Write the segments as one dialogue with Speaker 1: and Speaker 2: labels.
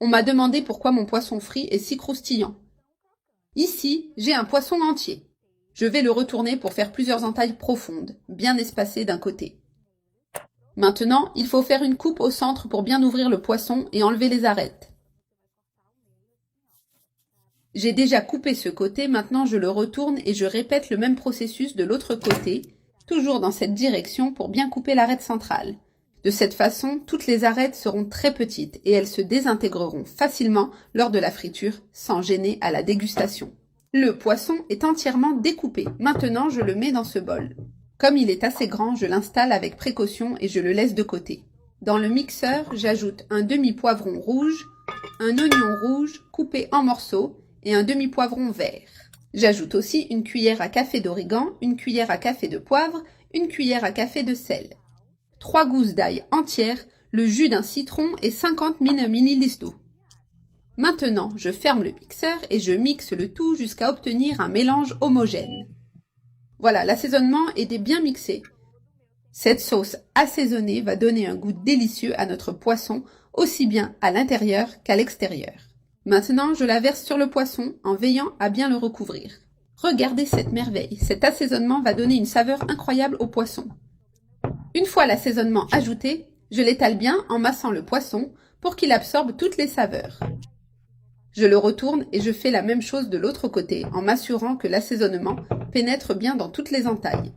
Speaker 1: On m'a demandé pourquoi mon poisson frit est si croustillant. Ici, j'ai un poisson entier. Je vais le retourner pour faire plusieurs entailles profondes, bien espacées d'un côté. Maintenant, il faut faire une coupe au centre pour bien ouvrir le poisson et enlever les arêtes. J'ai déjà coupé ce côté, maintenant je le retourne et je répète le même processus de l'autre côté, toujours dans cette direction pour bien couper l'arête centrale. De cette façon, toutes les arêtes seront très petites et elles se désintégreront facilement lors de la friture sans gêner à la dégustation. Le poisson est entièrement découpé. Maintenant, je le mets dans ce bol. Comme il est assez grand, je l'installe avec précaution et je le laisse de côté. Dans le mixeur, j'ajoute un demi-poivron rouge, un oignon rouge coupé en morceaux et un demi-poivron vert. J'ajoute aussi une cuillère à café d'origan, une cuillère à café de poivre, une cuillère à café de sel. 3 gousses d'ail entières, le jus d'un citron et 50 ml d'eau. Maintenant, je ferme le mixeur et je mixe le tout jusqu'à obtenir un mélange homogène. Voilà, l'assaisonnement est bien mixé. Cette sauce assaisonnée va donner un goût délicieux à notre poisson, aussi bien à l'intérieur qu'à l'extérieur. Maintenant, je la verse sur le poisson en veillant à bien le recouvrir. Regardez cette merveille, cet assaisonnement va donner une saveur incroyable au poisson. Une fois l'assaisonnement ajouté, je l'étale bien en massant le poisson pour qu'il absorbe toutes les saveurs. Je le retourne et je fais la même chose de l'autre côté en m'assurant que l'assaisonnement pénètre bien dans toutes les entailles.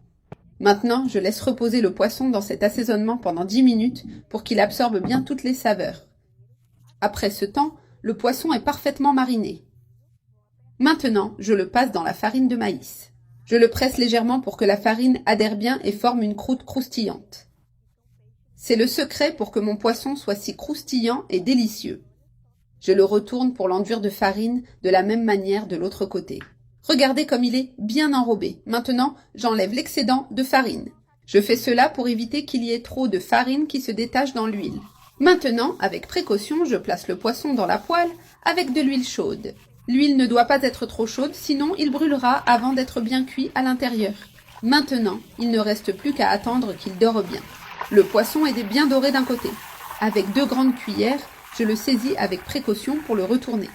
Speaker 1: Maintenant, je laisse reposer le poisson dans cet assaisonnement pendant 10 minutes pour qu'il absorbe bien toutes les saveurs. Après ce temps, le poisson est parfaitement mariné. Maintenant, je le passe dans la farine de maïs. Je le presse légèrement pour que la farine adhère bien et forme une croûte croustillante. C'est le secret pour que mon poisson soit si croustillant et délicieux. Je le retourne pour l'enduire de farine de la même manière de l'autre côté. Regardez comme il est bien enrobé. Maintenant, j'enlève l'excédent de farine. Je fais cela pour éviter qu'il y ait trop de farine qui se détache dans l'huile. Maintenant, avec précaution, je place le poisson dans la poêle avec de l'huile chaude. L'huile ne doit pas être trop chaude, sinon il brûlera avant d'être bien cuit à l'intérieur. Maintenant, il ne reste plus qu'à attendre qu'il dore bien. Le poisson est bien doré d'un côté. Avec 2 grandes cuillères, je le saisis avec précaution pour le retourner.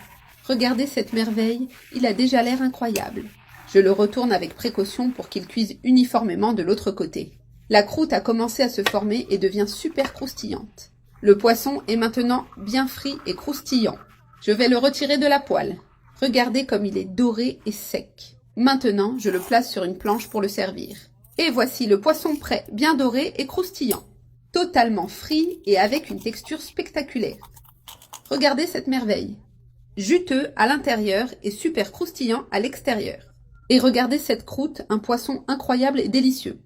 Speaker 1: Regardez cette merveille, il a déjà l'air incroyable. Je le retourne avec précaution pour qu'il cuise uniformément de l'autre côté. La croûte a commencé à se former et devient super croustillante. Le poisson est maintenant bien frit et croustillant. Je vais le retirer de la poêle. Regardez comme il est doré et sec. Maintenant, je le place sur une planche pour le servir. Et voici le poisson prêt, bien doré et croustillant. Totalement frit et avec une texture spectaculaire. Regardez cette merveille. Juteux à l'intérieur et super croustillant à l'extérieur. Et regardez cette croûte, un poisson incroyable et délicieux.